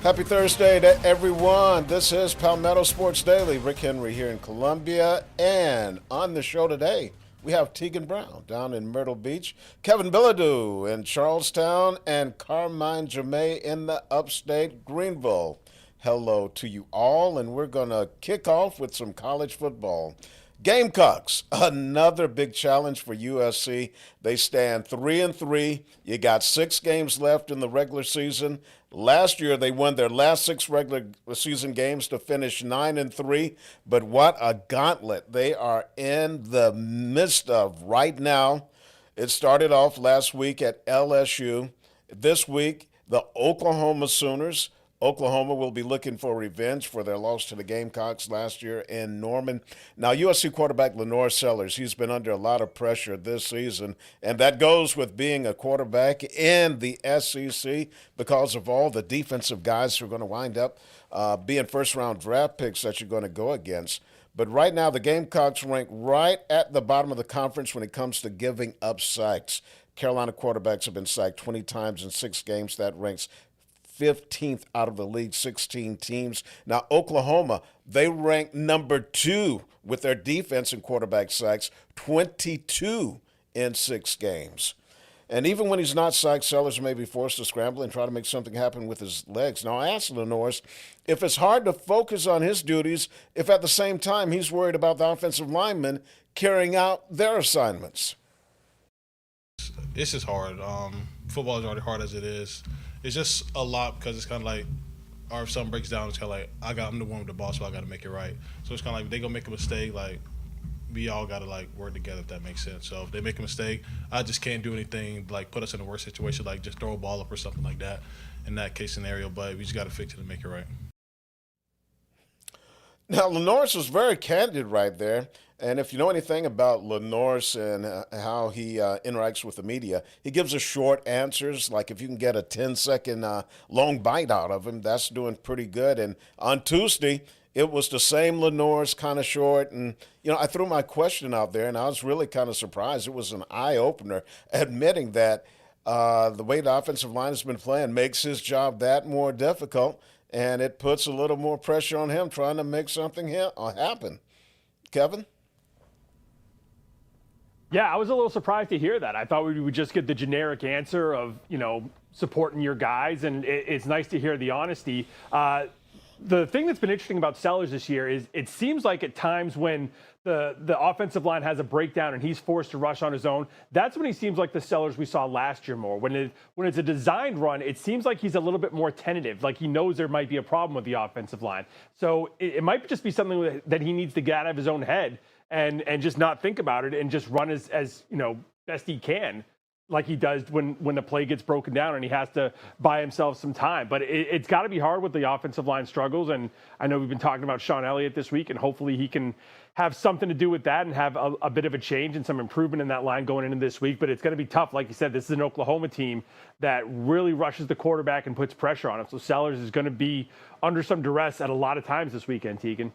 Happy Thursday to everyone. This is Palmetto Sports Daily. Rick Henry here in Columbia. And on the show today, we have Teagan Brown down in Myrtle Beach, Kevin Bilodeau in Charlestown, and Carmine in the upstate Greenville. Hello to you all, and we're going to kick off with some college football. Gamecocks, another big challenge for USC. They stand 3-3. You got 6 games left in the regular season. Last year, they won their last 6 regular season games to finish 9-3. But what a gauntlet they are in the midst of right now. It started off last week at LSU. This week, the Oklahoma Sooners. Oklahoma will be looking for revenge for their loss to the Gamecocks last year in Norman. Now, USC quarterback Lenore Sellers, he's been under a lot of pressure this season, and that goes with being a quarterback in the SEC because of all the defensive guys who are going to wind up being first-round draft picks that you're going to go against. But right now, the Gamecocks rank right at the bottom of the conference when it comes to giving up sacks. Carolina quarterbacks have been sacked 20 times in 6 games. That ranks 15th out of the league's 16 teams. Now, Oklahoma, they rank number 2 with their defense and quarterback sacks, 22 in 6 games. And even when he's not sacked, Sellers may be forced to scramble and try to make something happen with his legs. Now, I asked Lenores if it's hard to focus on his duties if at the same time he's worried about the offensive linemen carrying out their assignments. It's just hard. Football is already hard as it is. It's just a lot because it's kind of like, or if something breaks down, it's kind of like, I'm the one with the ball, so I got to make it right. So it's kind of like, they going to make a mistake, like, we all got to, like, work together, if that makes sense. So if they make a mistake, I just can't do anything, like, put us in a worse situation, like just throw a ball up or something like that in that case scenario. But we just got to fix it and make it right. Now, Lenores was very candid right there. And if you know anything about Lenores and how he interacts with the media, he gives us short answers. Like if you can get a 10-second long bite out of him, that's doing pretty good. And on Tuesday, it was the same Lenores, kind of short. And, you know, I threw my question out there, and I was really kind of surprised. It was an eye-opener, admitting that the way the offensive line has been playing makes his job that more difficult, and it puts a little more pressure on him trying to make something happen. Kevin? Yeah, I was a little surprised to hear that. I thought we would just get the generic answer of, supporting your guys, and it's nice to hear the honesty. The thing that's been interesting about Sellers this year is it seems like at times when the offensive line has a breakdown and he's forced to rush on his own, that's when he seems like the Sellers we saw last year more. When it's a designed run, it seems like he's a little bit more tentative, like he knows there might be a problem with the offensive line. So it might just be something that he needs to get out of his own head and just not think about it and just run as best he can, like he does when the play gets broken down and he has to buy himself some time. But it's got to be hard with the offensive line struggles. And I know we've been talking about Sean Elliott this week, and hopefully he can have something to do with that and have a bit of a change and some improvement in that line going into this week. But it's going to be tough. Like you said, this is an Oklahoma team that really rushes the quarterback and puts pressure on him. So Sellers is going to be under some duress at a lot of times this weekend, Teagan.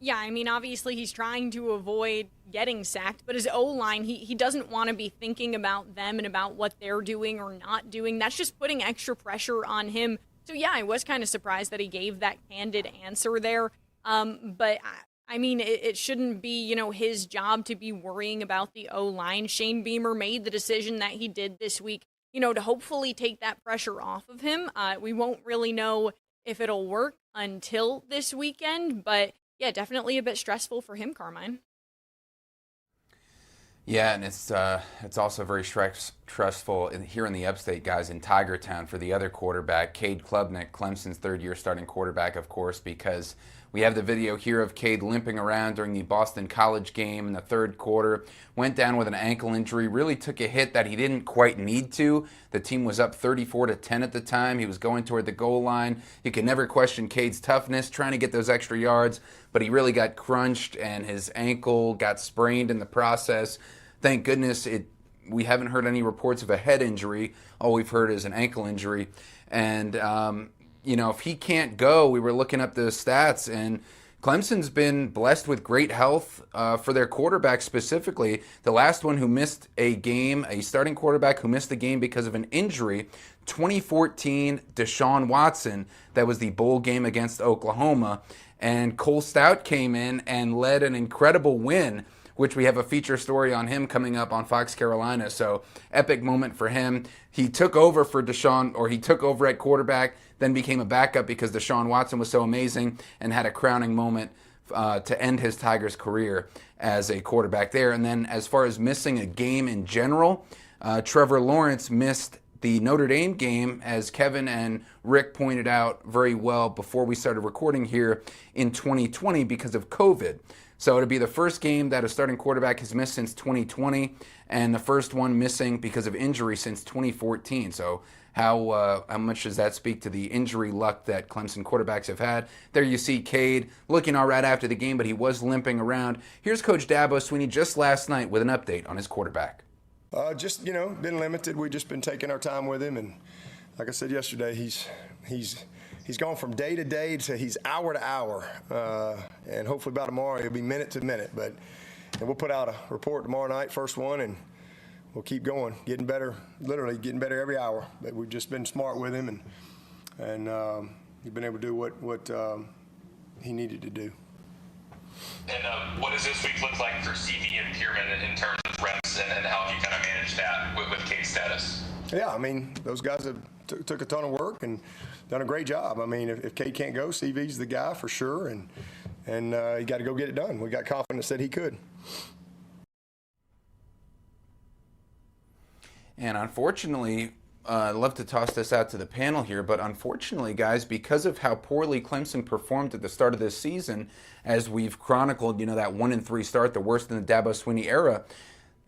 Yeah, I mean, obviously he's trying to avoid getting sacked, but his O-line, he doesn't want to be thinking about them and about what they're doing or not doing. That's just putting extra pressure on him. So, yeah, I was kind of surprised that he gave that candid answer there. But, I mean, it shouldn't be, his job to be worrying about the O-line. Shane Beamer made the decision that he did this week, to hopefully take that pressure off of him. We won't really know if it'll work until this weekend, but yeah, definitely a bit stressful for him, Carmine. Yeah, and it's also very stressful here in the upstate, guys, in Tiger Town for the other quarterback, Cade Klubnik, Clemson's third-year starting quarterback, of course, because we have the video here of Cade limping around during the Boston College game in the third quarter. Went down with an ankle injury, really took a hit that he didn't quite need to. The team was up 34-10 at the time. He was going toward the goal line. You can never question Cade's toughness, trying to get those extra yards, but he really got crunched and his ankle got sprained in the process. Thank goodness we haven't heard any reports of a head injury. All we've heard is an ankle injury. And if he can't go, we were looking up the stats, and Clemson's been blessed with great health for their quarterback specifically. The last one who missed a game, a starting quarterback who missed the game because of an injury, 2014 Deshaun Watson. That was the bowl game against Oklahoma. And Cole Stout came in and led an incredible win, which we have a feature story on him coming up on Fox Carolina. So epic moment for him. He took over for Deshaun, or he took over at quarterback, then became a backup because Deshaun Watson was so amazing and had a crowning moment to end his Tigers career as a quarterback there. And then as far as missing a game in general, Trevor Lawrence missed the Notre Dame game, as Kevin and Rick pointed out very well before we started recording here, in 2020 because of COVID. So it'll be the first game that a starting quarterback has missed since 2020, and the first one missing because of injury since 2014. So how much does that speak to the injury luck that Clemson quarterbacks have had? There you see Cade looking all right after the game, but he was limping around. Here's Coach Dabo Swinney just last night with an update on his quarterback. Just, been limited. We've just been taking our time with him. And like I said yesterday, he's gone from day to day to he's hour to hour. And hopefully by tomorrow, he'll be minute to minute. And we'll put out a report tomorrow night, first one, and we'll keep going, getting better, literally getting better every hour. But we've just been smart with him, and he's been able to do what he needed to do. And what does this week look like for CV and Pierman in terms of reps, and how have you kind of managed that with Cade's status? Yeah, those guys have took a ton of work and done a great job. If Cade can't go, CV's the guy for sure, and he got to go get it done. We got confidence that he could. And unfortunately, I'd love to toss this out to the panel here, but unfortunately, guys, because of how poorly Clemson performed at the start of this season, as we've chronicled, that 1-3 start, the worst in the Dabo Swinney era,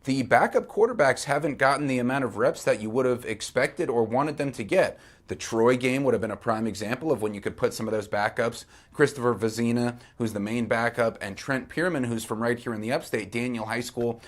the backup quarterbacks haven't gotten the amount of reps that you would have expected or wanted them to get. The Troy game would have been a prime example of when you could put some of those backups. Christopher Vizina, who's the main backup, and Trent Pierman, who's from right here in the upstate, Daniel High School,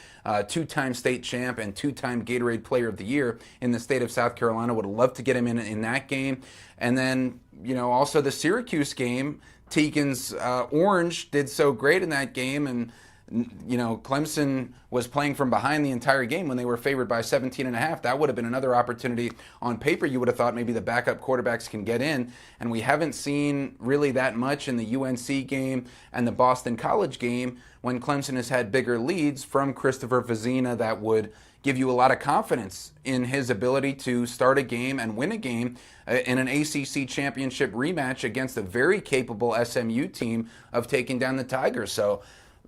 two-time state champ and two-time Gatorade Player of the Year in the state of South Carolina. Would have loved to get him in that game. And then, also the Syracuse game, Teagan's Orange did so great in that game, and Clemson was playing from behind the entire game when they were favored by 17.5. That would have been another opportunity. On paper, you would have thought maybe the backup quarterbacks can get in, and we haven't seen really that much in the UNC game and the Boston College game when Clemson has had bigger leads from Christopher Vizina that would give you a lot of confidence in his ability to start a game and win a game in an ACC championship rematch against a very capable SMU team of taking down the Tigers. So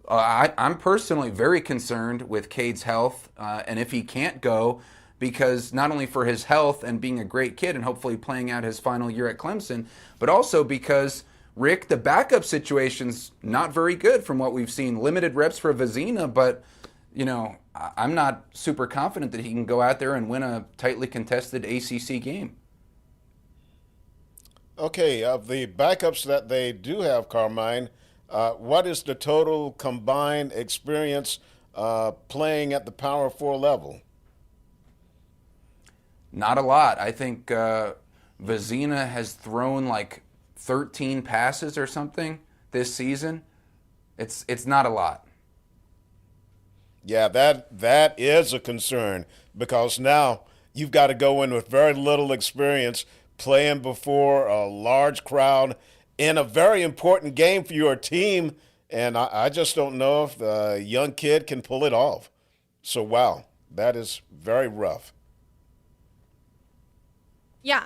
I'm personally very concerned with Cade's health, and if he can't go, because not only for his health and being a great kid and hopefully playing out his final year at Clemson, but also because, Rick, the backup situation's not very good from what we've seen. Limited reps for Vizina, but, I'm not super confident that he can go out there and win a tightly contested ACC game. Okay, of the backups that they do have, Carmine, what is the total combined experience playing at the Power 4 level? Not a lot. I think Vizina has thrown like 13 passes or something this season. It's not a lot. Yeah, that is a concern, because now you've got to go in with very little experience playing before a large crowd in a very important game for your team, and I just don't know if the young kid can pull it off. So, wow, that is very rough. Yeah,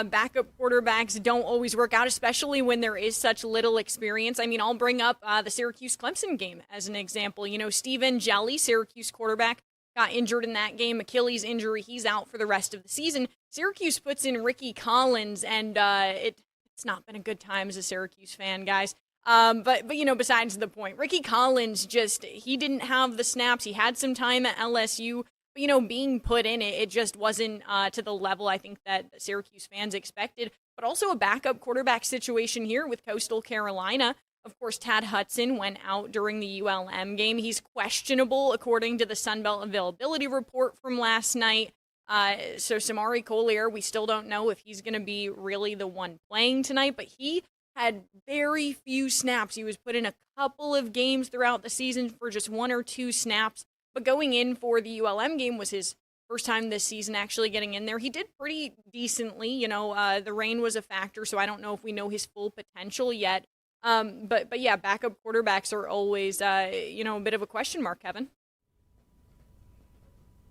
backup quarterbacks don't always work out, especially when there is such little experience. I'll bring up the Syracuse-Clemson game as an example. Steven Jelly, Syracuse quarterback, got injured in that game. Achilles injury, he's out for the rest of the season. Syracuse puts in Ricky Collins, and it's not been a good time as a Syracuse fan, guys. But besides the point, Ricky Collins he didn't have the snaps. He had some time at LSU. But, being put in it just wasn't to the level I think that Syracuse fans expected. But also a backup quarterback situation here with Coastal Carolina. Of course, Tad Hudson went out during the ULM game. He's questionable according to the Sunbelt availability report from last night. So Samari Collier, we still don't know if he's going to be really the one playing tonight, but he had very few snaps. He was put in a couple of games throughout the season for just 1 or 2 snaps. But going in for the ULM game was his First time this season actually getting in there. He did pretty decently. The rain was a factor, so I don't know if we know his full potential yet. But yeah, backup quarterbacks are always, a bit of a question mark, Kevin.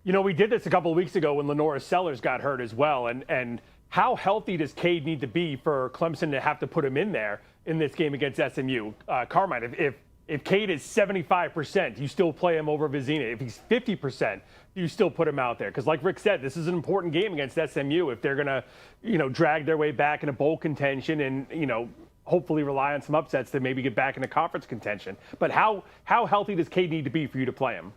We did this a couple of weeks ago when Lenora Sellers got hurt as well. And how healthy does Cade need to be for Clemson to have to put him in there in this game against SMU? Carmine, if Cade is 75%, you still play him over Vizina. If he's 50%, you still put him out there. Because like Rick said, this is an important game against SMU. If they're going to, drag their way back into bowl contention and, hopefully rely on some upsets to maybe get back into conference contention. But how healthy does Cade need to be for you to play him?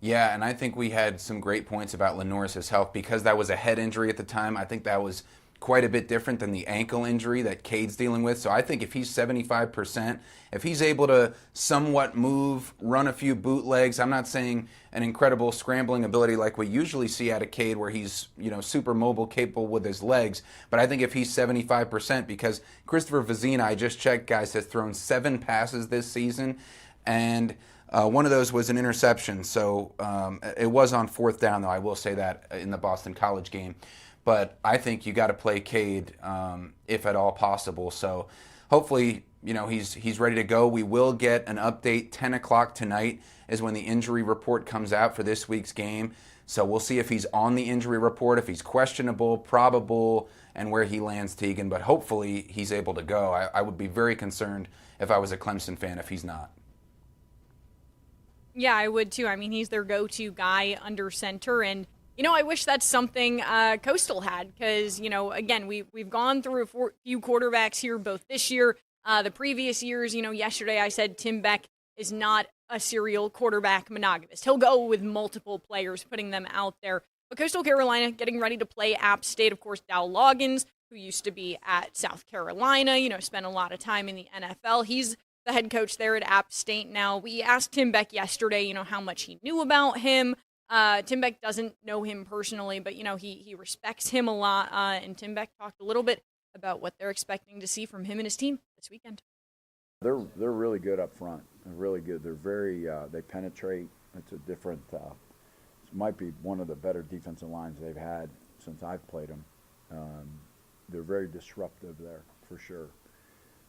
Yeah, and I think we had some great points about Lenoris' health because that was a head injury at the time. I think that was quite a bit different than the ankle injury that Cade's dealing with. So I think if he's 75%, if he's able to somewhat move, run a few bootlegs, I'm not saying an incredible scrambling ability like we usually see out of Cade where he's, super mobile, capable with his legs. But I think if he's 75%, because Christopher Vizina, I just checked, guys, has thrown 7 passes this season, and one of those was an interception. So it was on 4th down, though, I will say that, in the Boston College game. But I think you got to play Cade if at all possible. So hopefully, he's ready to go. We will get an update. 10 o'clock tonight is when the injury report comes out for this week's game. So we'll see if he's on the injury report, if he's questionable, probable, and where he lands, Teagan. But hopefully he's able to go. I would be very concerned if I was a Clemson fan if he's not. Yeah, I would too. I mean, he's their go-to guy under center, and I wish that's something Coastal had because, again, we've gone through a few quarterbacks here both this year, the previous years. Yesterday I said Tim Beck is not a serial quarterback monogamist. He'll go with multiple players, putting them out there. But Coastal Carolina getting ready to play App State. Of course, Dow Loggins, who used to be at South Carolina, spent a lot of time in the NFL. He's the head coach there at App State now. We asked Tim Beck yesterday, how much he knew about him. Tim Beck doesn't know him personally, but, he respects him a lot. And Tim Beck talked a little bit about what they're expecting to see from him and his team this weekend. They're really good up front. They're really good. They're very, they penetrate. It's a different, it might be one of the better defensive lines they've had since I've played them. They're very disruptive there, for sure.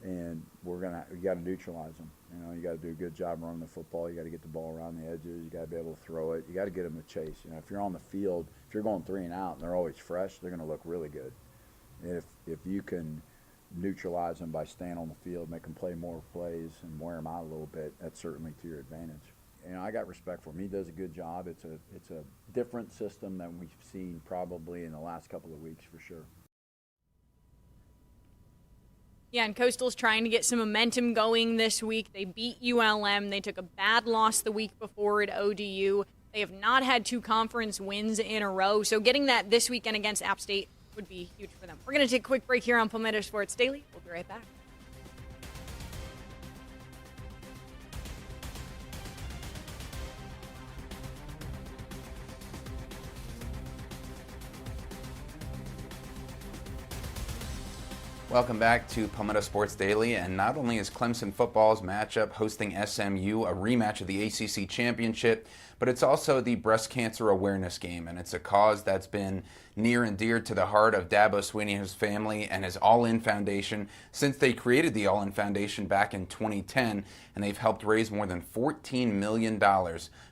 And you got to neutralize them. You got to do a good job running the football. You got to get the ball around the edges. You got to be able to throw it. You got to get them to chase. If you're on the field, if you're going 3 and out and they're always fresh, they're going to look really good. And if you can neutralize them by staying on the field, make them play more plays and wear them out a little bit, that's certainly to your advantage. I got respect for him. He does a good job. It's a different system than we've seen probably in the last couple of weeks for sure. Yeah, and Coastal's trying to get some momentum going this week. They beat ULM. They took a bad loss the week before at ODU. They have not had 2 conference wins in a row, so getting that this weekend against App State would be huge for them. We're going to take a quick break here on Palmetto Sports Daily. We'll be right back. Welcome back to Palmetto Sports Daily, and not only is Clemson football's matchup hosting SMU, a rematch of the ACC Championship, but it's also the breast cancer awareness game, and it's a cause that's been near and dear to the heart of Dabo Swinney and his family and his All In Foundation since they created the All In Foundation back in 2010, and they've helped raise more than $14 million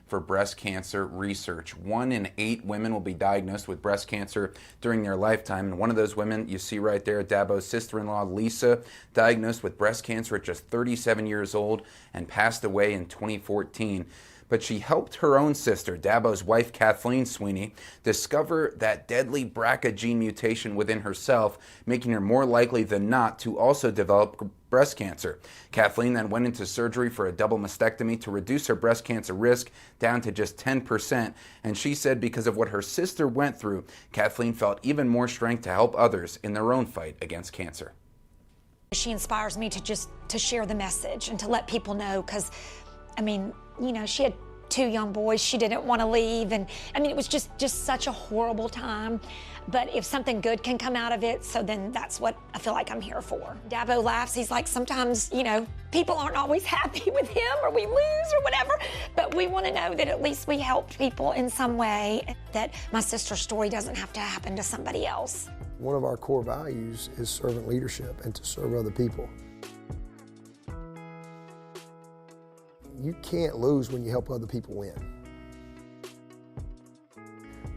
for breast cancer research. 1 in 8 women will be diagnosed with breast cancer during their lifetime, and one of those women you see right there, Dabo's sister-in-law Lisa, diagnosed with breast cancer at just 37 years old and passed away in 2014. But she helped her own sister, Dabo's wife Kathleen Swinney, discover that deadly BRCA gene mutation within herself, making her more likely than not to also develop breast cancer. Kathleen then went into surgery for a double mastectomy to reduce her breast cancer risk down to just 10%. And she said because of what her sister went through, Kathleen felt even more strength to help others in their own fight against cancer. She inspires me to share the message and to let people know because, she had 2 young boys. She didn't want to leave. And I mean, it was just such a horrible time. But if something good can come out of it, so then that's what I feel like I'm here for. Dabo laughs. He's like, sometimes, people aren't always happy with him, or we lose or whatever. But we want to know that at least we helped people in some way, that my sister's story doesn't have to happen to somebody else. One of our core values is servant leadership and to serve other people. You can't lose when you help other people win.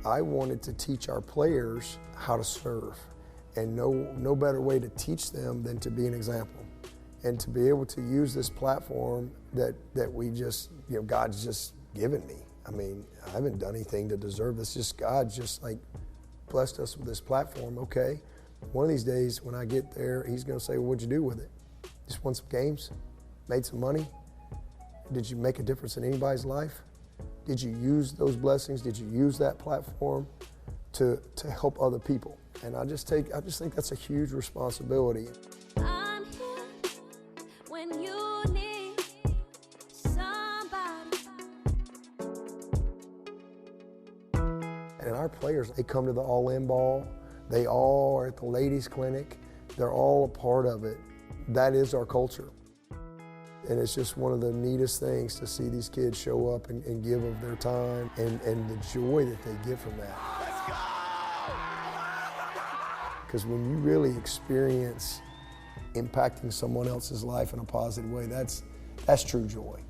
I wanted to teach our players how to serve, and no better way to teach them than to be an example, and to be able to use this platform that we just, God's just given me. I mean, I haven't done anything to deserve this. Just God just like blessed us with this platform. Okay, one of these days when I get there, He's going to say, well, what'd you do with it? Just won some games, made some money. Did you make a difference in anybody's life? Did you use those blessings? Did you use that platform to help other people? And I just think that's a huge responsibility. I'm here when you need somebody. And our players, they come to the all-in ball. They all are at the ladies' clinic. They're all a part of it. That is our culture. And it's just one of the neatest things to see these kids show up and give of their time and the joy that they get from that. Let's go! Because when you really experience impacting someone else's life in a positive way, that's true joy.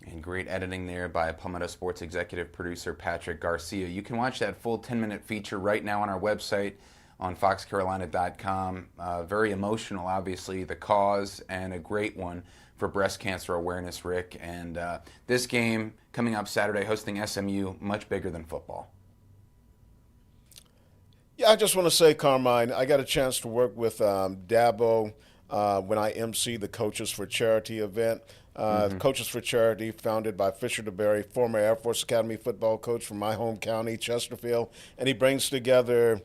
And great editing there by Palmetto Sports executive producer Patrick Garcia. You can watch that full 10-minute feature right now on our website, on foxcarolina.com. Very emotional, obviously, the cause, and a great one for breast cancer awareness, Rick. And this game coming up Saturday, hosting SMU, much bigger than football. Yeah, I just want to say, Carmine, I got a chance to work with Dabo when I emceed the Coaches for Charity event. Coaches for Charity, founded by Fisher DeBerry, former Air Force Academy football coach from my home county, Chesterfield. And he brings together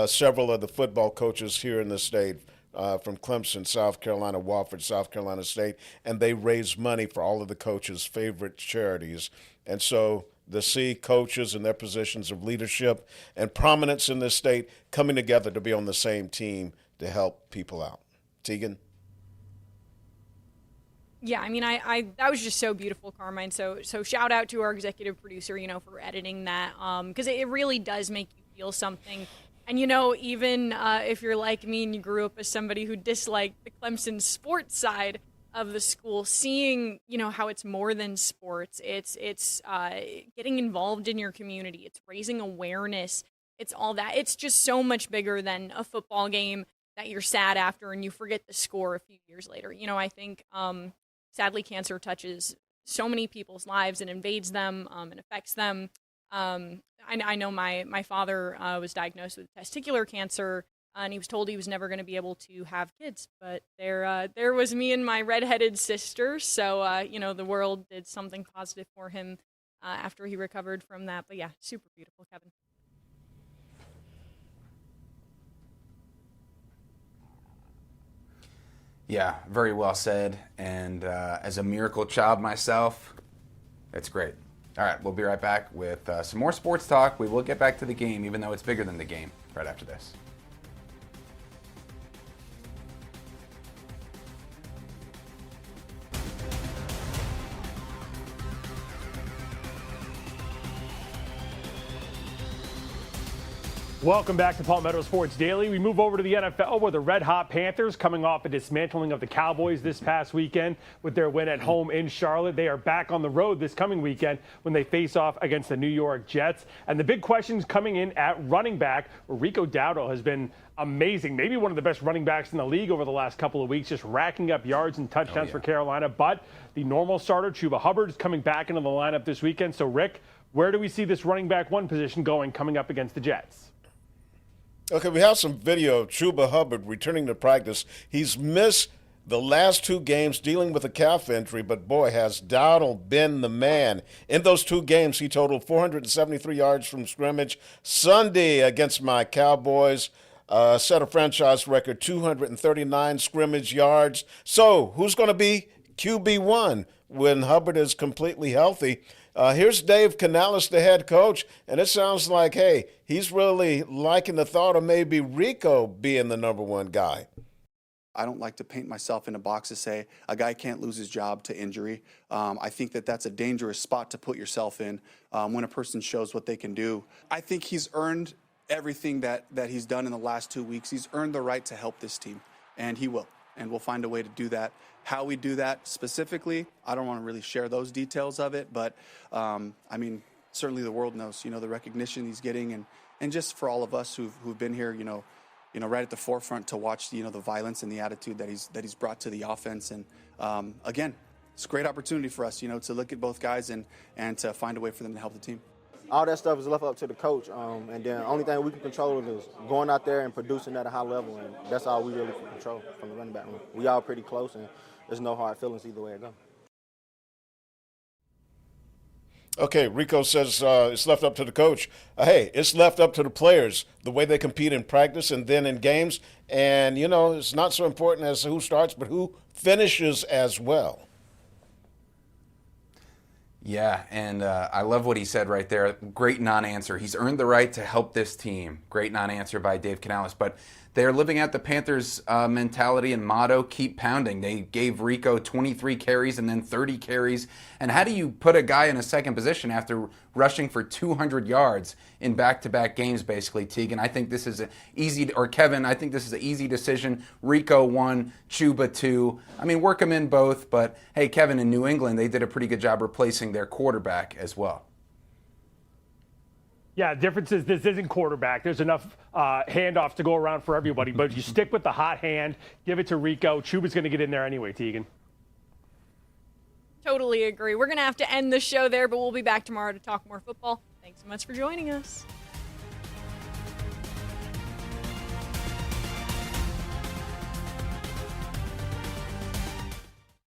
several of the football coaches here in the state, from Clemson, South Carolina, Wofford, South Carolina State, and they raise money for all of the coaches' favorite charities. And so to see coaches in their positions of leadership and prominence in this state coming together to be on the same team to help people out. Teagan? Yeah, I mean, I that was just so beautiful, Carmine. So shout out to our executive producer, for editing that, because it really does make you feel something. And, even if you're like me and you grew up as somebody who disliked the Clemson sports side of the school, seeing, how it's more than sports, it's getting involved in your community, it's raising awareness, it's all that. It's just so much bigger than a football game that you're sad after and you forget the score a few years later. I think, sadly, cancer touches so many people's lives and invades them and affects them. I know my father was diagnosed with testicular cancer, and he was told he was never going to be able to have kids. But there was me and my redheaded sister, so the world did something positive for him after he recovered from that. But yeah, super beautiful, Kevin. Yeah, very well said. And as a miracle child myself, it's great. All right, we'll be right back with some more sports talk. We will get back to the game, even though it's bigger than the game, right after this. Welcome back to Palmetto Sports Daily. We move over to the NFL, where the Red Hot Panthers, coming off a dismantling of the Cowboys this past weekend with their win at home in Charlotte, they are back on the road this coming weekend when they face off against the New York Jets. And the big questions coming in at running back, where Rico Dowdle has been amazing, maybe one of the best running backs in the league over the last couple of weeks, just racking up yards and touchdowns for Carolina. But the normal starter, Chuba Hubbard, is coming back into the lineup this weekend. So, Rick, where do we see this running back one position going coming up against the Jets? Okay, we have some video of Chuba Hubbard returning to practice. He's missed the last 2 games dealing with a calf injury, but boy, has Dowdle been the man. In those 2 games, he totaled 473 yards from scrimmage. Sunday against my Cowboys, set a franchise record, 239 scrimmage yards. So who's going to be QB1 when Hubbard is completely healthy. Here's Dave Canales, the head coach, and it sounds like, hey, he's really liking the thought of maybe Rico being the number one guy. I don't like to paint myself in a box to say a guy can't lose his job to injury. I think that that's a dangerous spot to put yourself in when a person shows what they can do. I think he's earned everything that he's done in the last 2 weeks. He's earned the right to help this team, and he will. And we'll find a way to do that. How we do that specifically, I don't want to really share those details of it, but I mean, certainly the world knows, the recognition he's getting, and just for all of us who've been here, right at the forefront to watch, the violence and the attitude that he's brought to the offense. And again, it's a great opportunity for us, to look at both guys and to find a way for them to help the team. All that stuff is left up to the coach, and then the only thing we can control is going out there and producing at a high level, and that's all we really can control from the running back room. We all pretty close, and there's no hard feelings either way it goes. Okay, Rico says it's left up to the coach. Hey, it's left up to the players, the way they compete in practice and then in games. And, it's not so important as who starts, but who finishes as well. Yeah, and I love what he said right there. Great non-answer. He's earned the right to help this team. Great non-answer by Dave Canales. But they're living out the Panthers' mentality and motto, keep pounding. They gave Rico 23 carries and then 30 carries. And how do you put a guy in a second position after rushing for 200 yards in back-to-back games, basically, Teagan? I think this is Kevin, I think this is an easy decision. Rico 1, Chuba 2. I mean, work them in both. But, hey, Kevin, in New England, they did a pretty good job replacing their quarterback as well. Yeah, the difference is this isn't quarterback. There's enough handoffs to go around for everybody. But if you stick with the hot hand, give it to Rico. Chuba's going to get in there anyway, Teagan. Totally agree. We're going to have to end the show there, but we'll be back tomorrow to talk more football. Thanks so much for joining us.